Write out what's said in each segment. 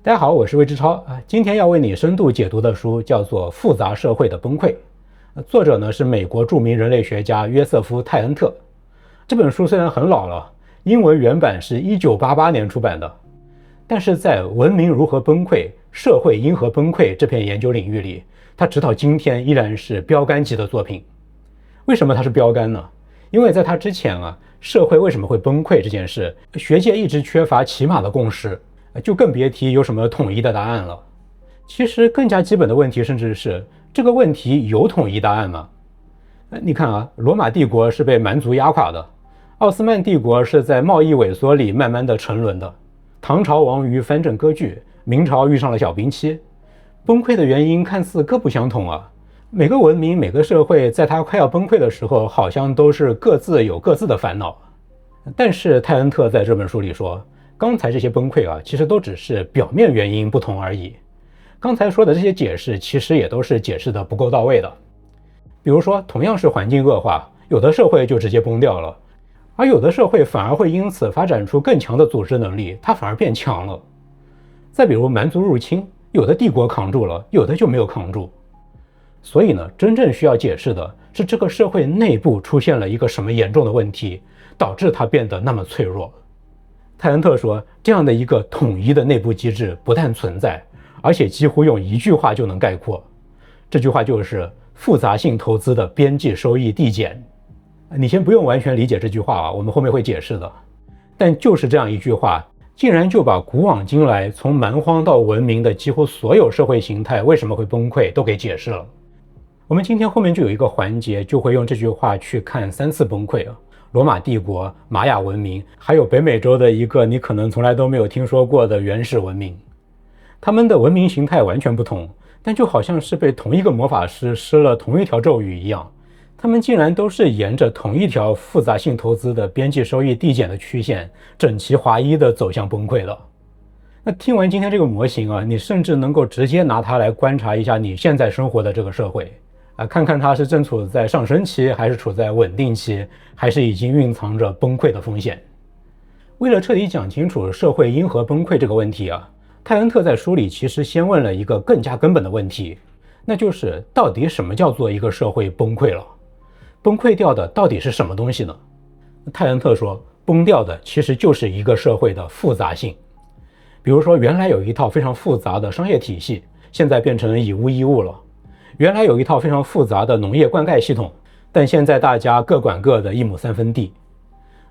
大家好，我是魏之超啊。今天要为你深度解读的书叫做《复杂社会的崩溃》，作者呢是美国著名人类学家约瑟夫·泰恩特。这本书虽然很老了，英文原版是1988年出版的，但是在文明如何崩溃、社会因何崩溃这片研究领域里，它直到今天依然是标杆级的作品。为什么它是标杆呢？因为在它之前社会为什么会崩溃这件事，学界一直缺乏起码的共识，就更别提有什么统一的答案了。其实更加基本的问题，甚至是这个问题有统一答案吗？你看罗马帝国是被蛮族压垮的，奥斯曼帝国是在贸易萎缩里慢慢的沉沦的，唐朝亡于藩镇割据，明朝遇上了小冰期，崩溃的原因看似各不相同每个文明每个社会在它快要崩溃的时候，好像都是各自有各自的烦恼。但是泰恩特在这本书里说，刚才这些崩溃其实都只是表面原因不同而已。刚才说的这些解释其实也都是解释的不够到位的。比如说同样是环境恶化，有的社会就直接崩掉了，而有的社会反而会因此发展出更强的组织能力，它反而变强了。再比如蛮族入侵，有的帝国扛住了，有的就没有扛住。所以呢，真正需要解释的是这个社会内部出现了一个什么严重的问题，导致它变得那么脆弱。泰恩特说，这样的一个统一的内部机制不但存在，而且几乎用一句话就能概括。这句话就是复杂性投资的边际收益递减。你先不用完全理解这句话我们后面会解释的。但就是这样一句话，竟然就把古往今来从蛮荒到文明的几乎所有社会形态为什么会崩溃都给解释了。我们今天后面就有一个环节，就会用这句话去看3次崩溃罗马帝国、玛雅文明，还有北美洲的一个你可能从来都没有听说过的原始文明。他们的文明形态完全不同，但就好像是被同一个魔法师施了同一条咒语一样，他们竟然都是沿着同一条复杂性投资的边际收益递减的曲线，整齐划一的走向崩溃的。那听完今天这个模型你甚至能够直接拿它来观察一下你现在生活的这个社会看看它是正处在上升期，还是处在稳定期，还是已经蕴藏着崩溃的风险。为了彻底讲清楚社会因何崩溃这个问题泰恩特在书里其实先问了一个更加根本的问题，那就是到底什么叫做一个社会崩溃了？崩溃掉的到底是什么东西呢？泰恩特说，崩掉的其实就是一个社会的复杂性。比如说，原来有一套非常复杂的商业体系，现在变成以物易物了。原来有一套非常复杂的农业灌溉系统，但现在大家各管各的，一亩三分地。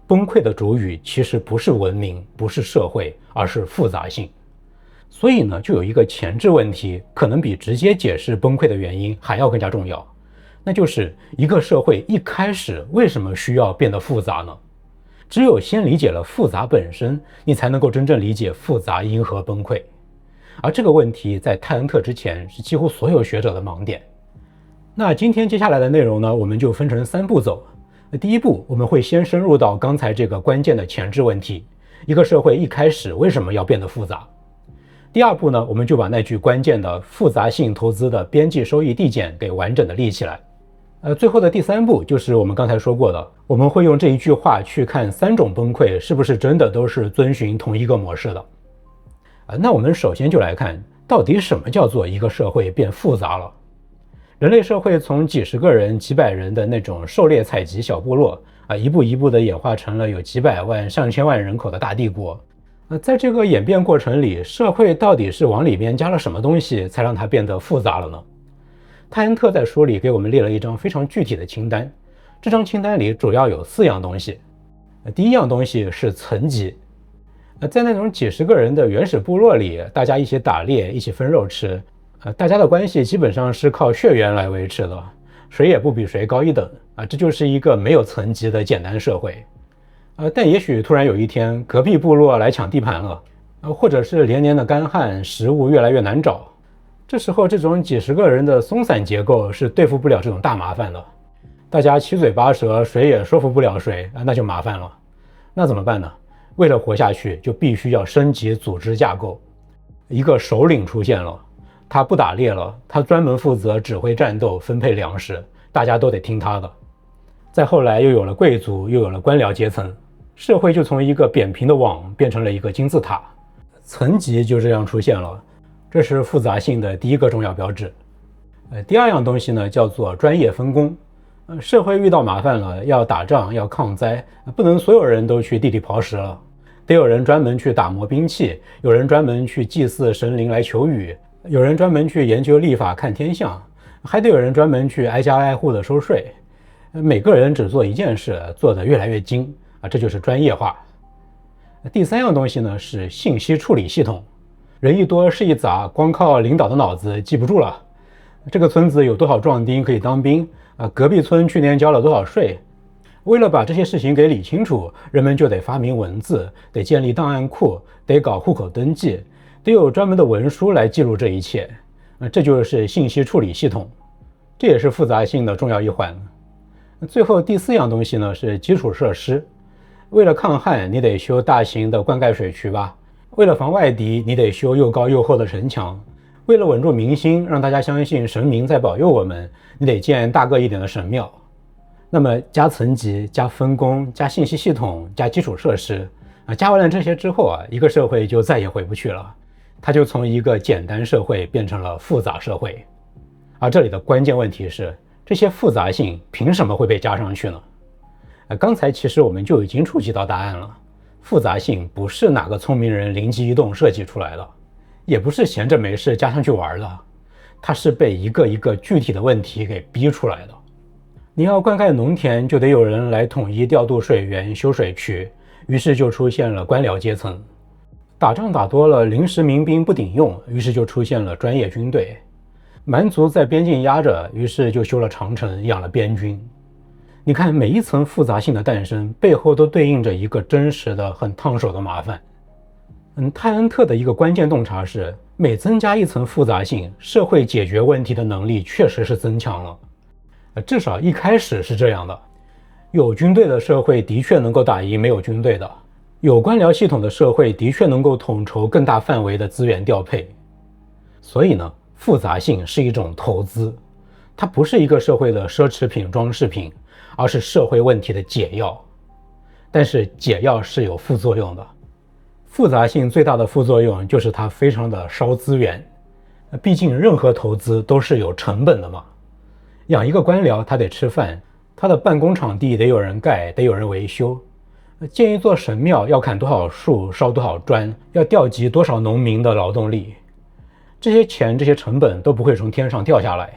崩溃的主语其实不是文明，不是社会，而是复杂性。所以呢，就有一个前置问题，可能比直接解释崩溃的原因还要更加重要，那就是一个社会一开始为什么需要变得复杂呢？只有先理解了复杂本身，你才能够真正理解复杂因何崩溃。而这个问题在泰恩特之前是几乎所有学者的盲点。那今天接下来的内容呢，我们就分成3步走。第一步，我们会先深入到刚才这个关键的前置问题，一个社会一开始为什么要变得复杂。第二步呢，我们就把那句关键的复杂性投资的边际收益递减给完整的立起来。最后的第3步就是我们刚才说过的，我们会用这一句话去看3种崩溃是不是真的都是遵循同一个模式的。那我们首先就来看，到底什么叫做一个社会变复杂了？人类社会从几十个人、几百人的那种狩猎采集小部落一步一步的演化成了有几百万、上千万人口的大帝国。在这个演变过程里，社会到底是往里面加了什么东西，才让它变得复杂了呢？泰恩特在书里给我们列了一张非常具体的清单，这张清单里主要有4样东西。第一样东西是层级。在那种几十个人的原始部落里，大家一起打猎，一起分肉吃，大家的关系基本上是靠血缘来维持的，谁也不比谁高一等这就是一个没有层级的简单社会。但也许突然有一天，隔壁部落来抢地盘了，或者是连年的干旱，食物越来越难找，这时候这种几十个人的松散结构是对付不了这种大麻烦的，大家七嘴八舌，谁也说服不了谁那就麻烦了。那怎么办呢？为了活下去，就必须要升级组织架构。一个首领出现了，他不打猎了，他专门负责指挥战斗、分配粮食，大家都得听他的。再后来又有了贵族，又有了官僚阶层，社会就从一个扁平的网变成了一个金字塔。层级就这样出现了，这是复杂性的第一个重要标志。第二样东西呢，叫做专业分工。社会遇到麻烦了，要打仗，要抗灾，不能所有人都去地里刨食了，得有人专门去打磨兵器，有人专门去祭祀神灵来求雨，有人专门去研究历法看天象，还得有人专门去挨家挨户的收税。每个人只做一件事，做得越来越精这就是专业化。第三样东西呢是信息处理系统。人一多事一杂，光靠领导的脑子记不住了。这个村子有多少壮丁可以当兵隔壁村去年交了多少税。为了把这些事情给理清楚，人们就得发明文字，得建立档案库，得搞户口登记，得有专门的文书来记录这一切。这就是信息处理系统，这也是复杂性的重要一环。最后第四样东西呢是基础设施。为了抗旱，你得修大型的灌溉水渠吧；为了防外敌，你得修又高又厚的城墙；为了稳住民心，让大家相信神明在保佑我们，你得建大个一点的神庙。那么加层级、加分工、加信息系统、加基础设施加完了这些之后一个社会就再也回不去了，它就从一个简单社会变成了复杂社会。而这里的关键问题是，这些复杂性凭什么会被加上去呢？刚才其实我们就已经触及到答案了。复杂性不是哪个聪明人灵机一动设计出来的，也不是闲着没事加上去玩的，它是被一个一个具体的问题给逼出来的。你要灌溉农田，就得有人来统一调度水源、修水渠，于是就出现了官僚阶层。打仗打多了，临时民兵不顶用，于是就出现了专业军队。蛮族在边境压着，于是就修了长城，养了边军。你看，每一层复杂性的诞生背后都对应着一个真实的很烫手的麻烦。泰恩特的一个关键洞察是，每增加一层复杂性，社会解决问题的能力确实是增强了。至少一开始是这样的。有军队的社会的确能够打赢没有军队的，有官僚系统的社会的确能够统筹更大范围的资源调配。所以呢，复杂性是一种投资，它不是一个社会的奢侈品、装饰品，而是社会问题的解药。但是解药是有副作用的，复杂性最大的副作用就是它非常的烧资源。毕竟任何投资都是有成本的嘛。养一个官僚他得吃饭，他的办公场地得有人盖，得有人维修。建一座神庙要砍多少树，烧多少砖，要调集多少农民的劳动力。这些钱、这些成本都不会从天上掉下来，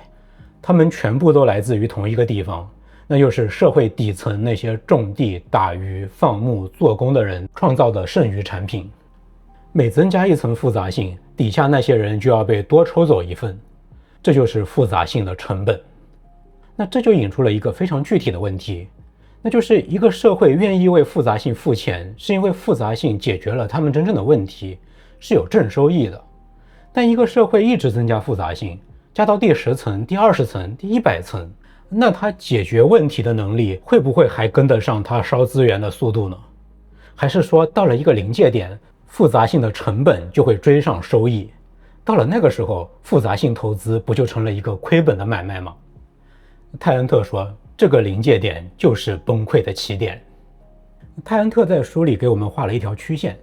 他们全部都来自于同一个地方，那就是社会底层那些种地、打鱼、放牧、做工的人创造的剩余产品。每增加一层复杂性，底下那些人就要被多抽走一份，这就是复杂性的成本。那这就引出了一个非常具体的问题，那就是一个社会愿意为复杂性付钱，是因为复杂性解决了他们真正的问题，是有正收益的。但一个社会一直增加复杂性，加到第10层、第20层、第100层，那它解决问题的能力会不会还跟得上它烧资源的速度呢？还是说到了一个临界点，复杂性的成本就会追上收益？到了那个时候，复杂性投资不就成了一个亏本的买卖吗？泰恩特说，这个临界点就是崩溃的起点。泰恩特在书里给我们画了一条曲线，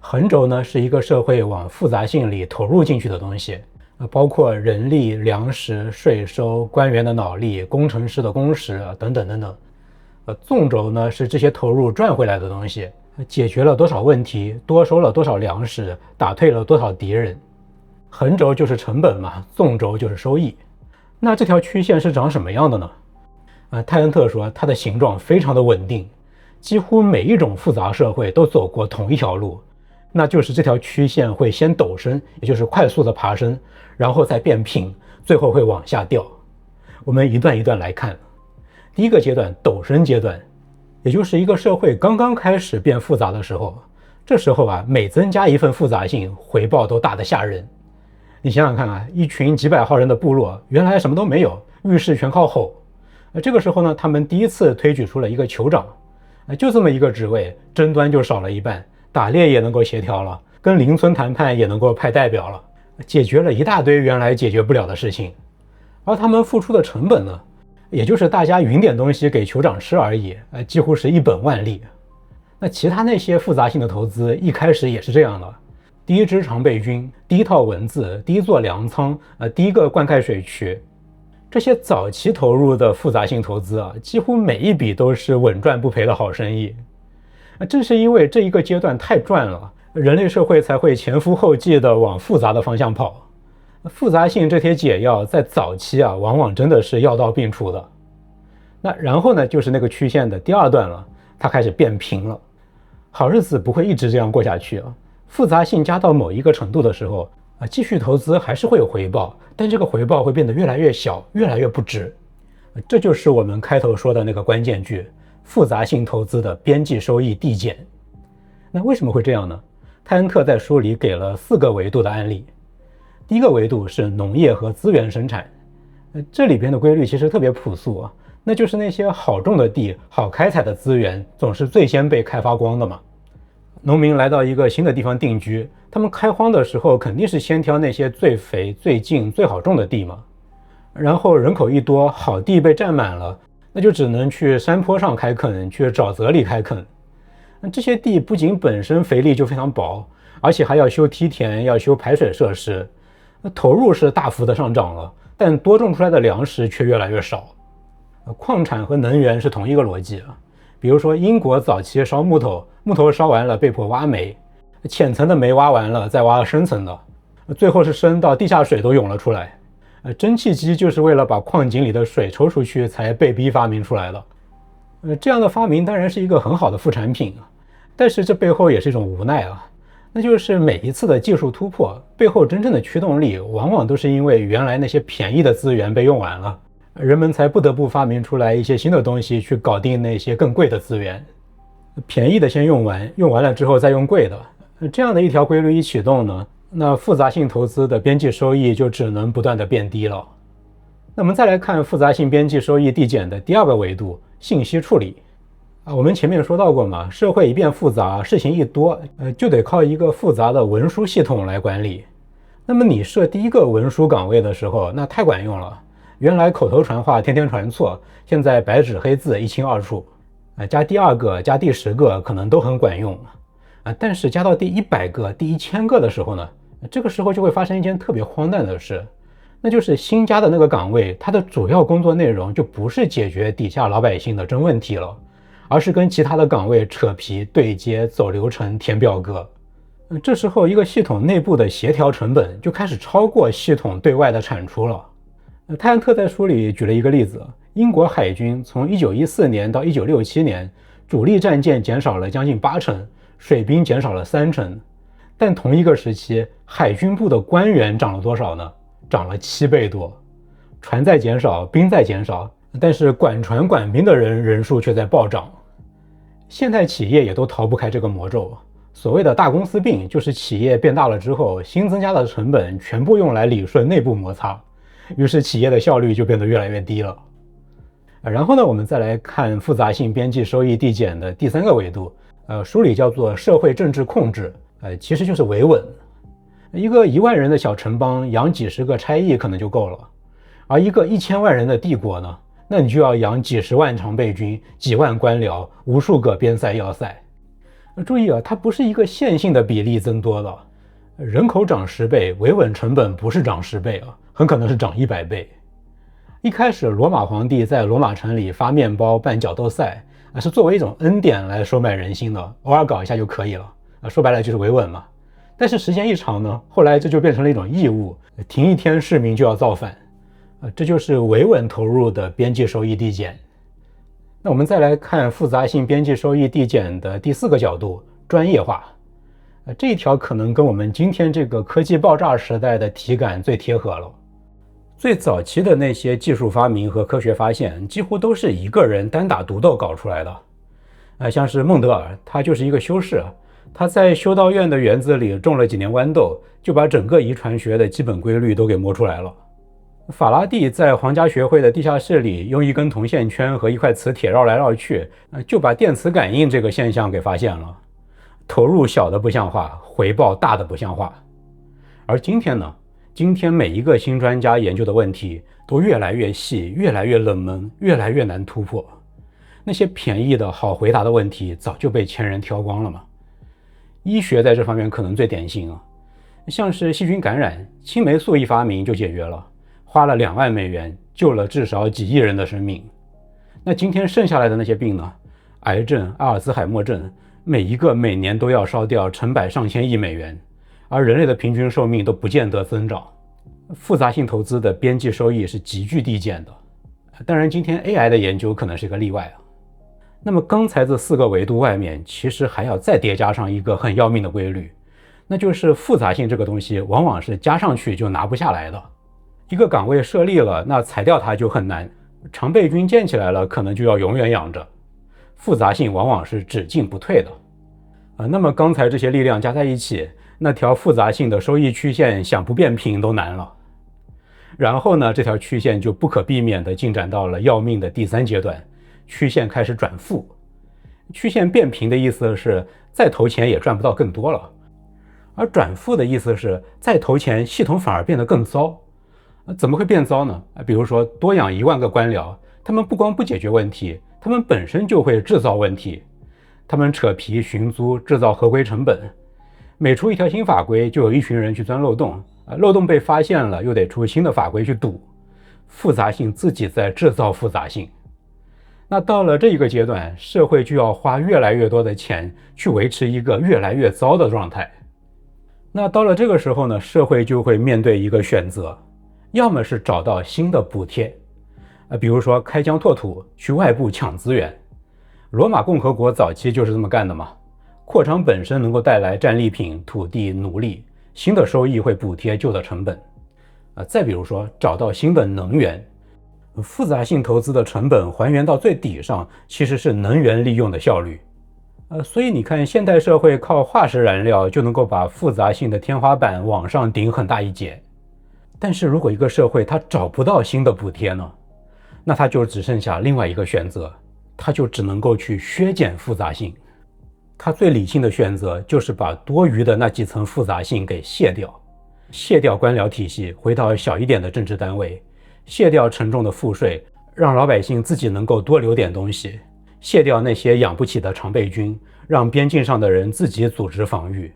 横轴呢是一个社会往复杂性里投入进去的东西，包括人力、粮食、税收、官员的脑力、工程师的工时等等等等。纵轴呢是这些投入赚回来的东西，解决了多少问题，多收了多少粮食，打退了多少敌人。横轴就是成本嘛，纵轴就是收益。那这条曲线是长什么样的呢？泰恩特说，它的形状非常的稳定，几乎每一种复杂社会都走过同一条路，那就是这条曲线会先陡升，也就是快速的爬升，然后再变平，最后会往下掉。我们一段一段来看。第一个阶段，陡升阶段，也就是一个社会刚刚开始变复杂的时候，这时候每增加一份复杂性，回报都大得吓人。你想想看一群几百号人的部落，原来什么都没有，遇事全靠吼。这个时候呢，他们第一次推举出了一个酋长，就这么一个职位，争端就少了一半，打猎也能够协调了，跟邻村谈判也能够派代表了，解决了一大堆原来解决不了的事情。而他们付出的成本呢，也就是大家匀点东西给酋长吃而已，几乎是一本万利。那其他那些复杂性的投资一开始也是这样的，第一支常备军、第一套文字、第一座粮仓、第一个灌溉水渠，这些早期投入的复杂性投资几乎每一笔都是稳赚不赔的好生意。正是因为这一个阶段太赚了，人类社会才会前赴后继地往复杂的方向跑。复杂性这帖解药在早期往往真的是药到病除的。那然后呢，就是那个曲线的第二段了，它开始变平了。好日子不会一直这样过下去复杂性加到某一个程度的时候继续投资还是会有回报，但这个回报会变得越来越小，越来越不值。这就是我们开头说的那个关键句：复杂性投资的边际收益递减。那为什么会这样呢？泰恩特在书里给了4个维度的案例。第一个维度是农业和资源生产，这里边的规律其实特别朴素那就是那些好种的地、好开采的资源总是最先被开发光的嘛。农民来到一个新的地方定居，他们开荒的时候肯定是先挑那些最肥、最近、最好种的地嘛。然后人口一多，好地被占满了，那就只能去山坡上开垦，去沼泽里开垦。这些地不仅本身肥力就非常薄，而且还要修梯田，要修排水设施。投入是大幅的上涨了，但多种出来的粮食却越来越少。矿产和能源是同一个逻辑比如说英国早期烧木头，木头烧完了被迫挖煤，浅层的煤挖完了再挖深层的，最后是深到地下水都涌了出来。蒸汽机就是为了把矿井里的水抽出去才被逼发明出来的。这样的发明当然是一个很好的副产品但是这背后也是一种无奈那就是每一次的技术突破背后真正的驱动力往往都是因为原来那些便宜的资源被用完了，人们才不得不发明出来一些新的东西去搞定那些更贵的资源。便宜的先用完，用完了之后再用贵的，这样的一条规律一启动呢，那复杂性投资的边际收益就只能不断的变低了。那我们再来看复杂性边际收益递减的第二个维度，信息处理我们前面说到过嘛，社会一变复杂，事情一多，就得靠一个复杂的文书系统来管理。那么你设第一个文书岗位的时候，那太管用了。原来口头传话天天传错，现在白纸黑字一清二楚。加第二个、加第10个可能都很管用但是加到第100个、第1000个的时候呢，这个时候就会发生一件特别荒诞的事，那就是新加的那个岗位，它的主要工作内容就不是解决底下老百姓的真问题了，而是跟其他的岗位扯皮、对接、走流程、填表格。这时候一个系统内部的协调成本就开始超过系统对外的产出了。泰恩特在书里举了一个例子，英国海军从1914年到1967年，主力战舰减少了将近80%，水兵减少了30%，但同一个时期，海军部的官员涨了多少呢？涨了7倍多。船在减少，兵在减少，但是管船管兵的人数却在暴涨。现代企业也都逃不开这个魔咒，所谓的大公司病，就是企业变大了之后，新增加的成本全部用来理顺内部摩擦，于是企业的效率就变得越来越低了。然后呢，我们再来看复杂性边际收益递减的第3个维度，书里叫做社会政治控制，其实就是维稳。一个1万人的小城邦养几十个差役可能就够了，而一个1000万人的帝国呢，那你就要养几十万常备军、几万官僚、无数个边塞要塞。注意它不是一个线性的比例增多的，人口涨10倍，维稳成本不是涨10倍很可能是涨100倍。一开始罗马皇帝在罗马城里发面包办角斗赛是作为一种恩典来收买人心的，偶尔搞一下就可以了说白了就是维稳嘛。但是时间一长呢，后来这就变成了一种义务，停一天市民就要造反这就是维稳投入的边际收益递减。那我们再来看复杂性边际收益递减的第4个角度，专业化这一条可能跟我们今天这个科技爆炸时代的体感最贴合了。最早期的那些技术发明和科学发现几乎都是一个人单打独斗搞出来的像是孟德尔，他就是一个修士他在修道院的园子里种了几年豌豆，就把整个遗传学的基本规律都给摸出来了。法拉第在皇家学会的地下室里用一根铜线圈和一块磁铁绕来绕去就把电磁感应这个现象给发现了。投入小的不像话，回报大的不像话。而今天呢，今天每一个新专家研究的问题都越来越细，越来越冷门，越来越难突破。那些便宜的好回答的问题早就被千人挑光了嘛。医学在这方面可能最典型像是细菌感染，青霉素一发明就解决了，花了2万美元救了至少几亿人的生命。那今天剩下来的那些病呢？癌症、阿尔兹海默症，每一个每年都要烧掉成百上千亿美元，而人类的平均寿命都不见得增长。复杂性投资的边际收益是急剧递减的。当然，今天 AI 的研究可能是一个例外啊。那么刚才这4个维度外面，其实还要再叠加上一个很要命的规律，那就是复杂性这个东西往往是加上去就拿不下来的。一个岗位设立了，那裁掉它就很难，常备军建起来了，可能就要永远养着。复杂性往往是只进不退的。那么刚才这些力量加在一起，那条复杂性的收益曲线想不变平都难了。然后呢，这条曲线就不可避免地进展到了要命的第3阶段，曲线开始转负。曲线变平的意思是再投钱也赚不到更多了，而转负的意思是再投钱系统反而变得更糟。怎么会变糟呢？比如说多养1万个官僚，他们不光不解决问题，他们本身就会制造问题。他们扯皮寻租，制造合规成本，每出一条新法规就有一群人去钻漏洞，漏洞被发现了又得出新的法规去堵，复杂性自己在制造复杂性。那到了这一个阶段，社会就要花越来越多的钱去维持一个越来越糟的状态。那到了这个时候呢，社会就会面对一个选择，要么是找到新的补贴，比如说开疆拓土，去外部抢资源。罗马共和国早期就是这么干的嘛。扩张本身能够带来战利品、土地、奴隶，新的收益会补贴旧的成本。再比如说找到新的能源，复杂性投资的成本还原到最底上，其实是能源利用的效率。所以你看，现代社会靠化石燃料就能够把复杂性的天花板往上顶很大一截。但是如果一个社会它找不到新的补贴呢，那它就只剩下另外一个选择，它就只能够去削减复杂性。它最理性的选择就是把多余的那几层复杂性给卸掉，卸掉官僚体系，回到小一点的政治单位，卸掉沉重的赋税，让老百姓自己能够多留点东西，卸掉那些养不起的常备军，让边境上的人自己组织防御。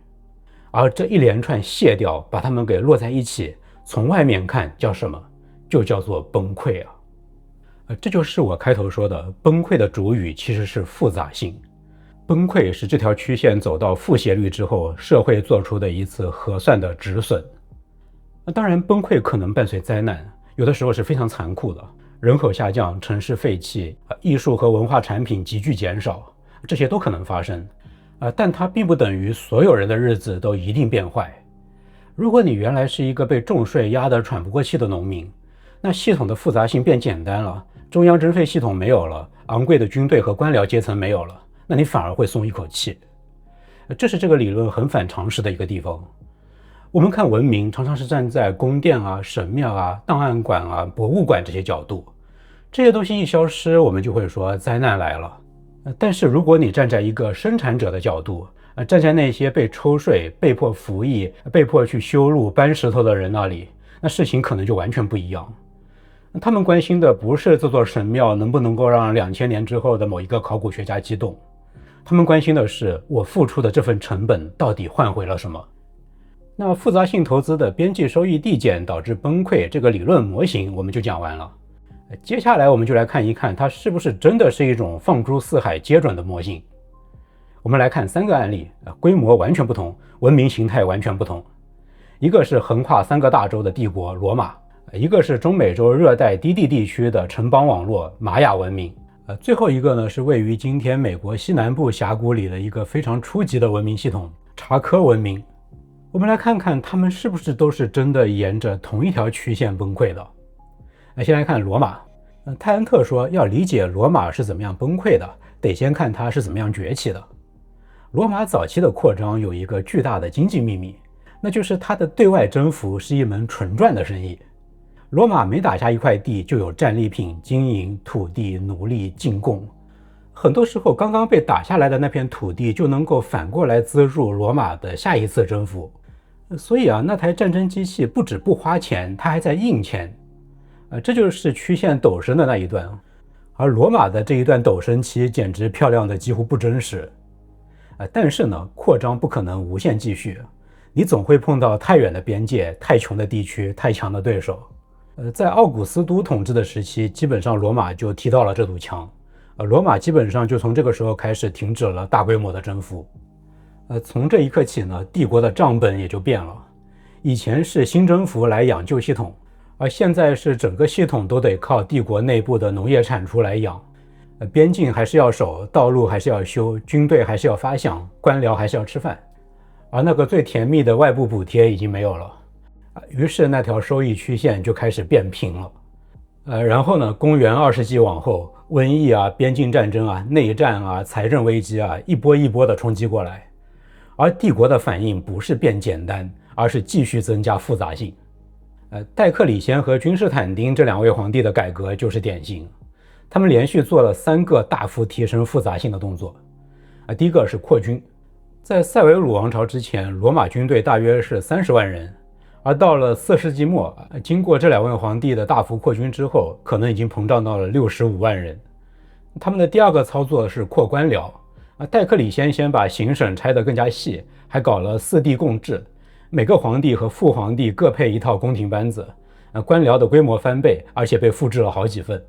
而这一连串卸掉，把它们给摞在一起，从外面看叫什么？就叫做崩溃啊！这就是我开头说的，崩溃的主语其实是复杂性。崩溃是这条曲线走到负斜率之后，社会做出的一次核算的止损。当然，崩溃可能伴随灾难，有的时候是非常残酷的，人口下降、城市废弃、艺术和文化产品急剧减少，这些都可能发生。但它并不等于所有人的日子都一定变坏。如果你原来是一个被重税压得喘不过气的农民，那系统的复杂性变简单了，中央征税系统没有了，昂贵的军队和官僚阶层没有了，那你反而会松一口气。这是这个理论很反常识的一个地方。我们看文明常常是站在宫殿啊、神庙啊、档案馆啊、博物馆这些角度，这些东西一消失，我们就会说灾难来了。但是如果你站在一个生产者的角度，站在那些被抽税、被迫服役、被迫去修路、搬石头的人那里，那事情可能就完全不一样。他们关心的不是这座神庙能不能够让2000年之后的某一个考古学家激动，他们关心的是我付出的这份成本到底换回了什么。那复杂性投资的边际收益递减导致崩溃这个理论模型我们就讲完了。接下来我们就来看一看它是不是真的是一种放诸四海皆准的模型。我们来看3个案例，规模完全不同，文明形态完全不同。一个是横跨3个大洲的帝国罗马，一个是中美洲热带低地地区的城邦网络玛雅文明，最后一个呢是位于今天美国西南部峡谷里的一个非常初级的文明系统查科文明。我们来看看他们是不是都是真的沿着同一条曲线崩溃的。先来看罗马。泰恩特说，要理解罗马是怎么样崩溃的，得先看它是怎么样崛起的。罗马早期的扩张有一个巨大的经济秘密，那就是它的对外征服是一门纯赚的生意。罗马每打下一块地，就有战利品、金银、土地、奴隶进贡。很多时候，刚刚被打下来的那片土地就能够反过来资助罗马的下一次征服。所以那台战争机器不止不花钱，它还在印钱。这就是曲线陡升的那一段。而罗马的这一段陡升期简直漂亮的几乎不真实。但是呢，扩张不可能无限继续。你总会碰到太远的边界、太穷的地区、太强的对手。在奥古斯都统治的时期，基本上罗马就踢到了这堵墙。罗马基本上就从这个时候开始停止了大规模的征服。从这一刻起呢，帝国的账本也就变了。以前是新征服来养旧系统，而现在是整个系统都得靠帝国内部的农业产出来养。边境还是要守，道路还是要修，军队还是要发饷，官僚还是要吃饭。而那个最甜蜜的外部补贴已经没有了。于是那条收益曲线就开始变平了。然后呢，公元20世纪往后，瘟疫啊、边境战争啊、内战啊、财政危机啊，一波一波的冲击过来。而帝国的反应不是变简单，而是继续增加复杂性。戴克里先和君士坦丁这2位皇帝的改革就是典型。他们连续做了3个大幅提升复杂性的动作。第一个是扩军。在塞维鲁王朝之前，罗马军队大约是30万人，而到了4世纪末，经过这2位皇帝的大幅扩军之后，可能已经膨胀到了65万人。他们的第2个操作是扩官僚。戴克里先把行省拆得更加细，还搞了4地共治，每个皇帝和副皇帝各配一套宫廷班子，官僚的规模翻倍，而且被复制了好几份。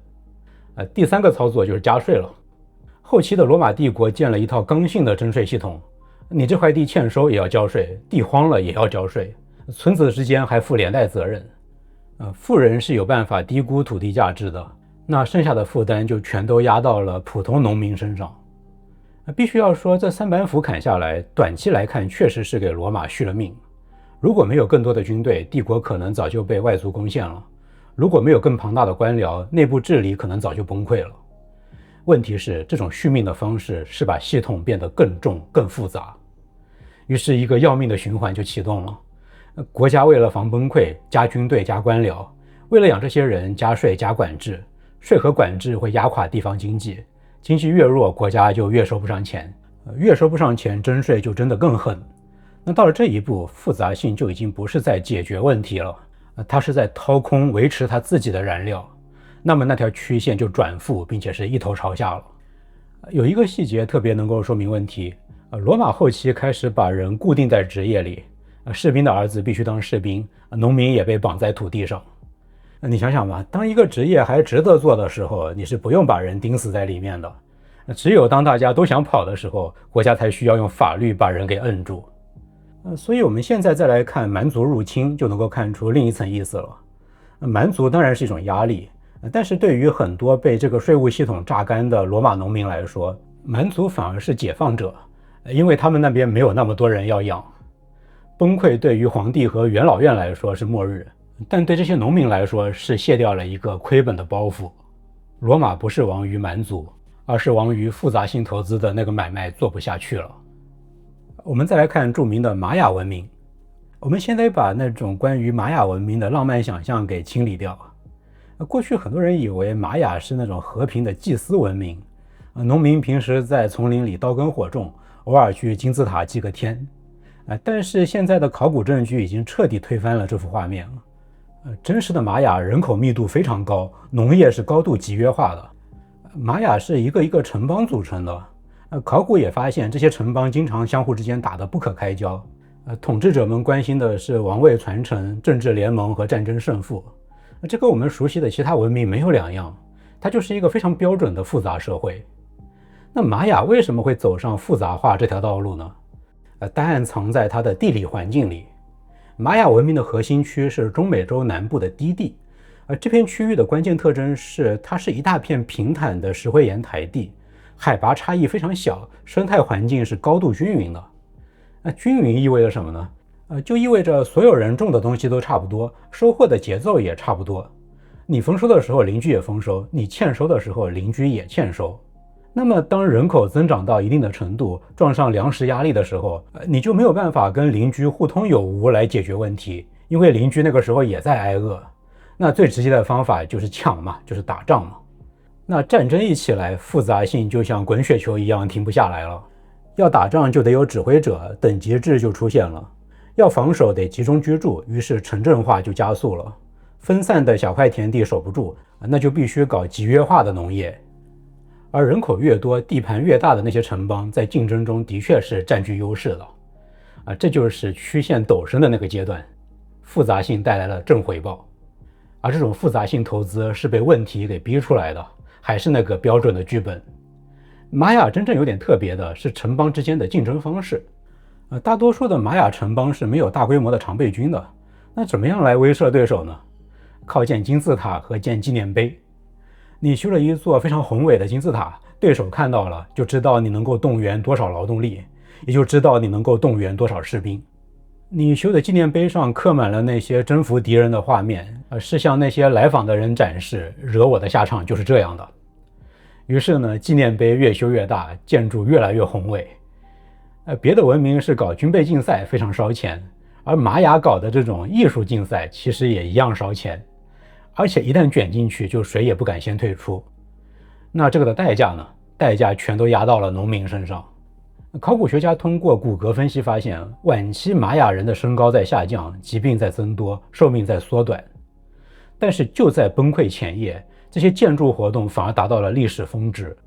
第3个操作就是加税了。后期的罗马帝国建了一套刚性的征税系统，你这块地欠收也要交税，地荒了也要交税，村子之间还负连带责任。富人是有办法低估土地价值的，那剩下的负担就全都压到了普通农民身上。必须要说，这3板斧砍下来，短期来看确实是给罗马续了命。如果没有更多的军队，帝国可能早就被外族攻陷了；如果没有更庞大的官僚，内部治理可能早就崩溃了。问题是，这种续命的方式是把系统变得更重、更复杂。于是，一个要命的循环就启动了。国家为了防崩溃，加军队、加官僚；为了养这些人，加税、加管制。税和管制会压垮地方经济。经济越弱，国家就越收不上钱，越收不上钱，征税就真的更狠。那到了这一步，复杂性就已经不是在解决问题了，它是在掏空维持它自己的燃料。那么那条曲线就转负，并且是一头朝下了。有一个细节特别能够说明问题，罗马后期开始把人固定在职业里，士兵的儿子必须当士兵，农民也被绑在土地上。你想想吧，当一个职业还值得做的时候，你是不用把人钉死在里面的。只有当大家都想跑的时候，国家才需要用法律把人给摁住。所以我们现在再来看蛮族入侵，就能够看出另一层意思了。蛮族当然是一种压力，但是对于很多被这个税务系统榨干的罗马农民来说，蛮族反而是解放者，因为他们那边没有那么多人要养。崩溃对于皇帝和元老院来说是末日，但对这些农民来说是卸掉了一个亏本的包袱。罗马不是亡于蛮族，而是亡于复杂性投资的那个买卖做不下去了。我们再来看著名的玛雅文明。我们先得把那种关于玛雅文明的浪漫想象给清理掉。过去很多人以为玛雅是那种和平的祭司文明，农民平时在丛林里刀耕火种，偶尔去金字塔祭个天。但是现在的考古证据已经彻底推翻了这幅画面了。真实的玛雅人口密度非常高，农业是高度集约化的。玛雅是一个一个城邦组成的，考古也发现这些城邦经常相互之间打得不可开交。统治者们关心的是王位传承、政治联盟和战争胜负。这跟我们熟悉的其他文明没有两样，它就是一个非常标准的复杂社会。那玛雅为什么会走上复杂化这条道路呢？答案藏在它的地理环境里。玛雅文明的核心区是中美洲南部的低地，这片区域的关键特征是它是一大片平坦的石灰岩台地，海拔差异非常小，生态环境是高度均匀的。均匀意味着什么呢？就意味着所有人种的东西都差不多，收获的节奏也差不多。你丰收的时候邻居也丰收，你欠收的时候邻居也欠收。那么当人口增长到一定的程度，撞上粮食压力的时候，你就没有办法跟邻居互通有无来解决问题，因为邻居那个时候也在挨饿。那最直接的方法就是抢嘛，就是打仗嘛。那战争一起来，复杂性就像滚雪球一样停不下来了。要打仗就得有指挥者，等级制就出现了。要防守得集中居住，于是城镇化就加速了。分散的小块田地守不住，那就必须搞集约化的农业。而人口越多，地盘越大的那些城邦在竞争中的确是占据优势的。这就是曲线陡升的那个阶段，复杂性带来了正回报。而这种复杂性投资是被问题给逼出来的，还是那个标准的剧本？玛雅真正有点特别的是城邦之间的竞争方式。大多数的玛雅城邦是没有大规模的常备军的，那怎么样来威慑对手呢？靠建金字塔和建纪念碑。你修了一座非常宏伟的金字塔，对手看到了就知道你能够动员多少劳动力，也就知道你能够动员多少士兵。你修的纪念碑上刻满了那些征服敌人的画面，是向那些来访的人展示，惹我的下场就是这样的。于是呢，纪念碑越修越大，建筑越来越宏伟。别的文明是搞军备竞赛，非常烧钱，而玛雅搞的这种艺术竞赛其实也一样烧钱，而且一旦卷进去，就谁也不敢先退出。那这个的代价呢？代价全都压到了农民身上。考古学家通过骨骼分析发现，晚期玛雅人的身高在下降，疾病在增多，寿命在缩短。但是就在崩溃前夜，这些建筑活动反而达到了历史峰值。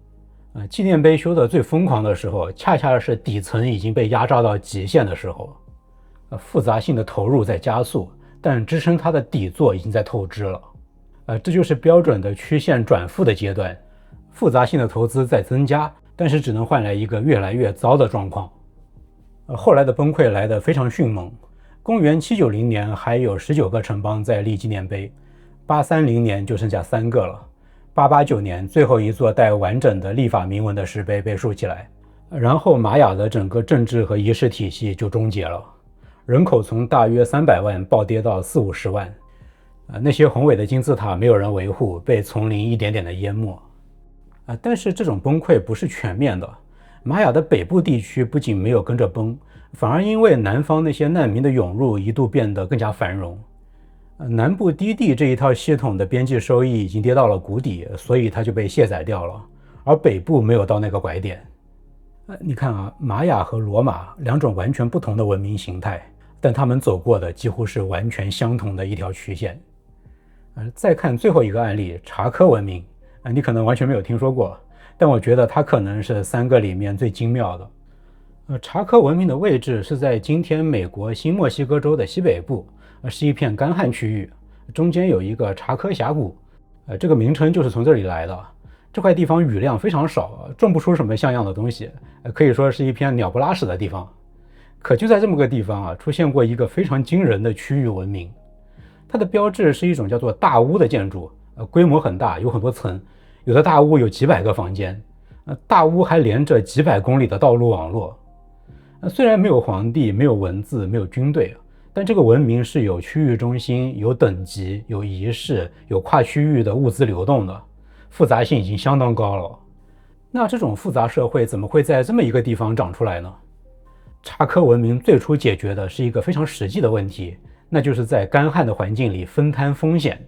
纪念碑修的最疯狂的时候，恰恰是底层已经被压榨到极限的时候。复杂性的投入在加速，但支撑它的底座已经在透支了。这就是标准的曲线转负的阶段。复杂性的投资在增加，但是只能换来一个越来越糟的状况。后来的崩溃来得非常迅猛。公元790年还有19个城邦在立纪念碑，830年就剩下3个了。889年，最后一座带完整的历法铭文的石碑被竖起来，然后玛雅的整个政治和仪式体系就终结了，人口从大约300万暴跌到40-50万。那些宏伟的金字塔没有人维护，被丛林一点点的淹没。但是这种崩溃不是全面的，玛雅的北部地区不仅没有跟着崩，反而因为南方那些难民的涌入，一度变得更加繁荣。南部低地这一套系统的边际收益已经跌到了谷底，所以它就被卸载掉了，而北部没有到那个拐点。你看啊，玛雅和罗马两种完全不同的文明形态，但他们走过的几乎是完全相同的一条曲线。再看最后一个案例，查科文明，你可能完全没有听说过，但我觉得它可能是3个里面最精妙的。查科文明的位置是在今天美国新墨西哥州的西北部，是一片干旱区域，中间有一个查科峡谷，这个名称就是从这里来的。这块地方雨量非常少，种不出什么像样的东西，可以说是一片鸟不拉屎的地方。可就在这么个地方出现过一个非常惊人的区域文明。它的标志是一种叫做大屋的建筑，规模很大，有很多层，有的大屋有几百个房间，大屋还连着几百公里的道路网络。虽然没有皇帝，没有文字，没有军队，但这个文明是有区域中心、有等级、有仪式、有跨区域的物资流动的，复杂性已经相当高了。那这种复杂社会怎么会在这么一个地方长出来呢？查科文明最初解决的是一个非常实际的问题，那就是在干旱的环境里分摊风险。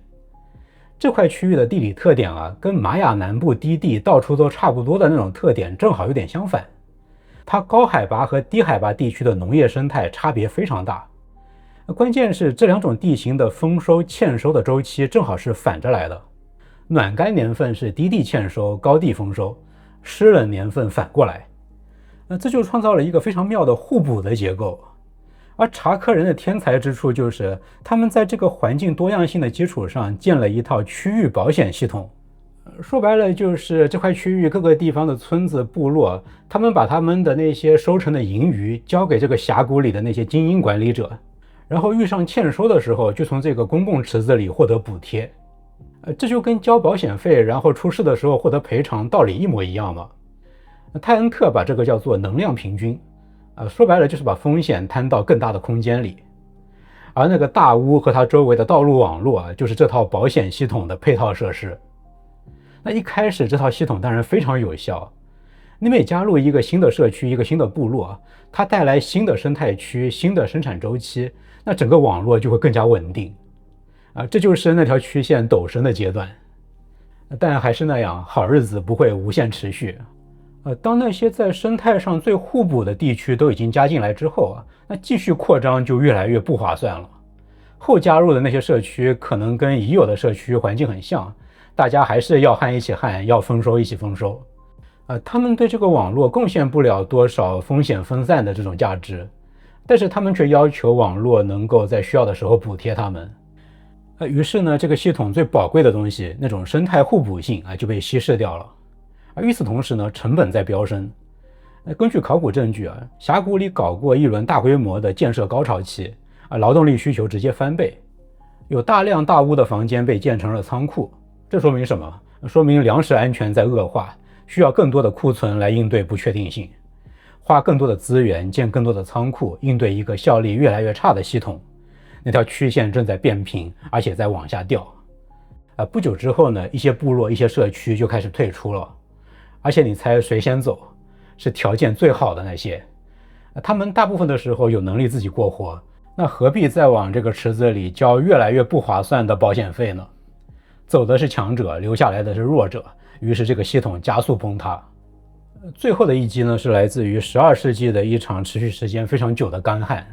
这块区域的地理特点跟玛雅南部低地到处都差不多的那种特点正好有点相反。它高海拔和低海拔地区的农业生态差别非常大，关键是这两种地形的丰收欠收的周期正好是反着来的。暖干年份是低地欠收，高地丰收，湿冷年份反过来。这就创造了一个非常妙的互补的结构。而查科人的天才之处就是他们在这个环境多样性的基础上建了一套区域保险系统。说白了就是这块区域各个地方的村子部落，他们把他们的那些收成的盈余交给这个峡谷里的那些精英管理者，然后遇上欠收的时候就从这个公共池子里获得补贴。这就跟交保险费然后出事的时候获得赔偿道理一模一样嘛。泰恩特把这个叫做能量平均，说白了就是把风险摊到更大的空间里。而那个大屋和它周围的道路网络就是这套保险系统的配套设施。那一开始这套系统当然非常有效，你每加入一个新的社区，一个新的部落，它带来新的生态区，新的生产周期，那整个网络就会更加稳定。这就是那条曲线陡升的阶段。但还是那样，好日子不会无限持续。当那些在生态上最互补的地区都已经加进来之后那继续扩张就越来越不划算了。后加入的那些社区可能跟已有的社区环境很像，大家还是要旱一起旱，要丰收一起丰收。他们对这个网络贡献不了多少风险分散的这种价值，但是他们却要求网络能够在需要的时候补贴他们。于是呢，这个系统最宝贵的东西，那种生态互补性就被稀释掉了。而与此同时呢，成本在飙升。根据考古证据峡谷里搞过一轮大规模的建设高潮期，劳动力需求直接翻倍，有大量大屋的房间被建成了仓库。这说明什么？说明粮食安全在恶化，需要更多的库存来应对不确定性，花更多的资源建更多的仓库，应对一个效率越来越差的系统。那条曲线正在变平，而且在往下掉。不久之后呢，一些部落、一些社区就开始退出了。而且你猜谁先走？是条件最好的那些。他们大部分的时候有能力自己过活，那何必再往这个池子里交越来越不划算的保险费呢？走的是强者，留下来的是弱者，于是这个系统加速崩塌。最后的一击呢，是来自于12世纪的一场持续时间非常久的干旱。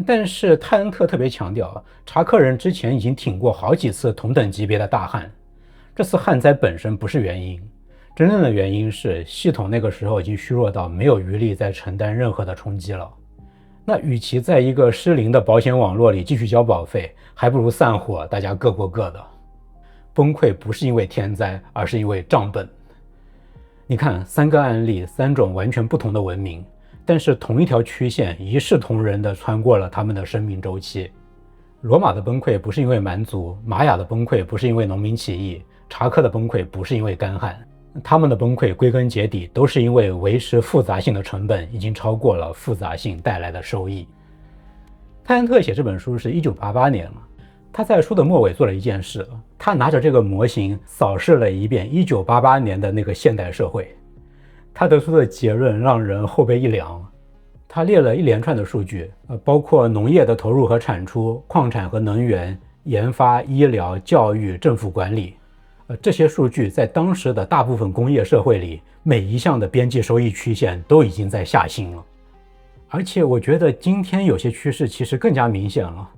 但是泰恩特特别强调，查克人之前已经挺过好几次同等级别的大旱，这次旱灾本身不是原因，真正的原因是系统那个时候已经虚弱到没有余力再承担任何的冲击了。那与其在一个失灵的保险网络里继续交保费，还不如散伙，大家各过各的。崩溃不是因为天灾，而是因为账本。你看3个案例，3种完全不同的文明，但是同一条曲线一视同仁地穿过了他们的生命周期。罗马的崩溃不是因为蛮族，玛雅的崩溃不是因为农民起义，查克的崩溃不是因为干旱，他们的崩溃归根结底都是因为维持复杂性的成本已经超过了复杂性带来的收益。泰恩特写这本书是1988年了，他在书的末尾做了一件事，他拿着这个模型扫视了一遍1988年的那个现代社会，他得出的结论让人后背一凉。他列了一连串的数据，包括农业的投入和产出、矿产和能源、研发、医疗、教育、政府管理。这些数据在当时的大部分工业社会里，每一项的边际收益曲线都已经在下行了。而且我觉得今天有些趋势其实更加明显了。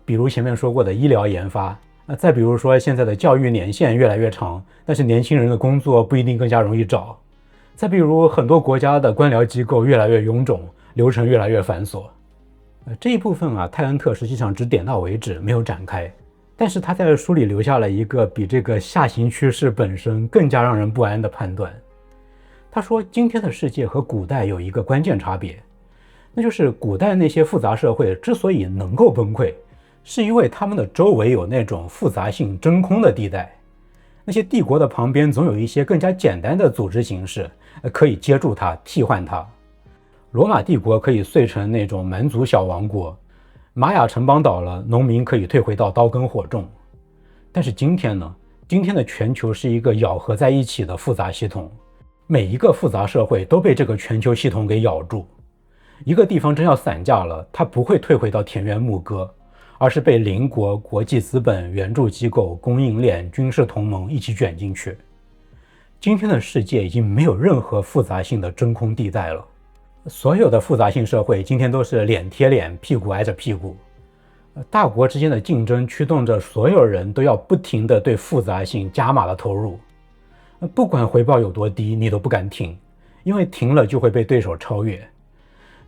比如前面说过的医疗研发，再比如说现在的教育年限越来越长，但是年轻人的工作不一定更加容易找。再比如很多国家的官僚机构越来越臃肿，流程越来越繁琐。这一部分泰恩特实际上只点到为止，没有展开。但是他在书里留下了一个比这个下行趋势本身更加让人不安的判断。他说，今天的世界和古代有一个关键差别，那就是古代那些复杂社会之所以能够崩溃，是因为他们的周围有那种复杂性真空的地带。那些帝国的旁边总有一些更加简单的组织形式，可以接住它，替换它。罗马帝国可以碎成那种蛮族小王国，玛雅城邦倒了，农民可以退回到刀耕火种。但是今天呢？今天的全球是一个咬合在一起的复杂系统，每一个复杂社会都被这个全球系统给咬住。一个地方真要散架了，它不会退回到田园牧歌，而是被邻国、国际资本、援助机构、供应链、军事同盟一起卷进去。今天的世界已经没有任何复杂性的真空地带了，所有的复杂性社会今天都是脸贴脸，屁股挨着屁股。大国之间的竞争驱动着所有人都要不停地对复杂性加码的投入，不管回报有多低，你都不敢停，因为停了就会被对手超越。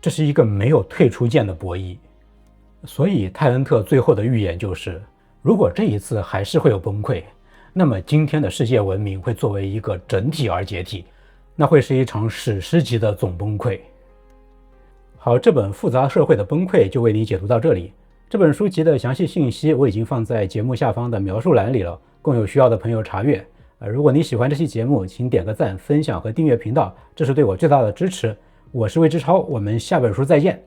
这是一个没有退出键的博弈。所以泰恩特最后的预言就是，如果这一次还是会有崩溃，那么今天的世界文明会作为一个整体而解体，那会是一场史诗级的总崩溃。好，这本复杂社会的崩溃就为你解读到这里。这本书籍的详细信息我已经放在节目下方的描述栏里了，供有需要的朋友查阅。如果你喜欢这期节目，请点个赞、分享和订阅频道，这是对我最大的支持。我是魏之超，我们下本书再见。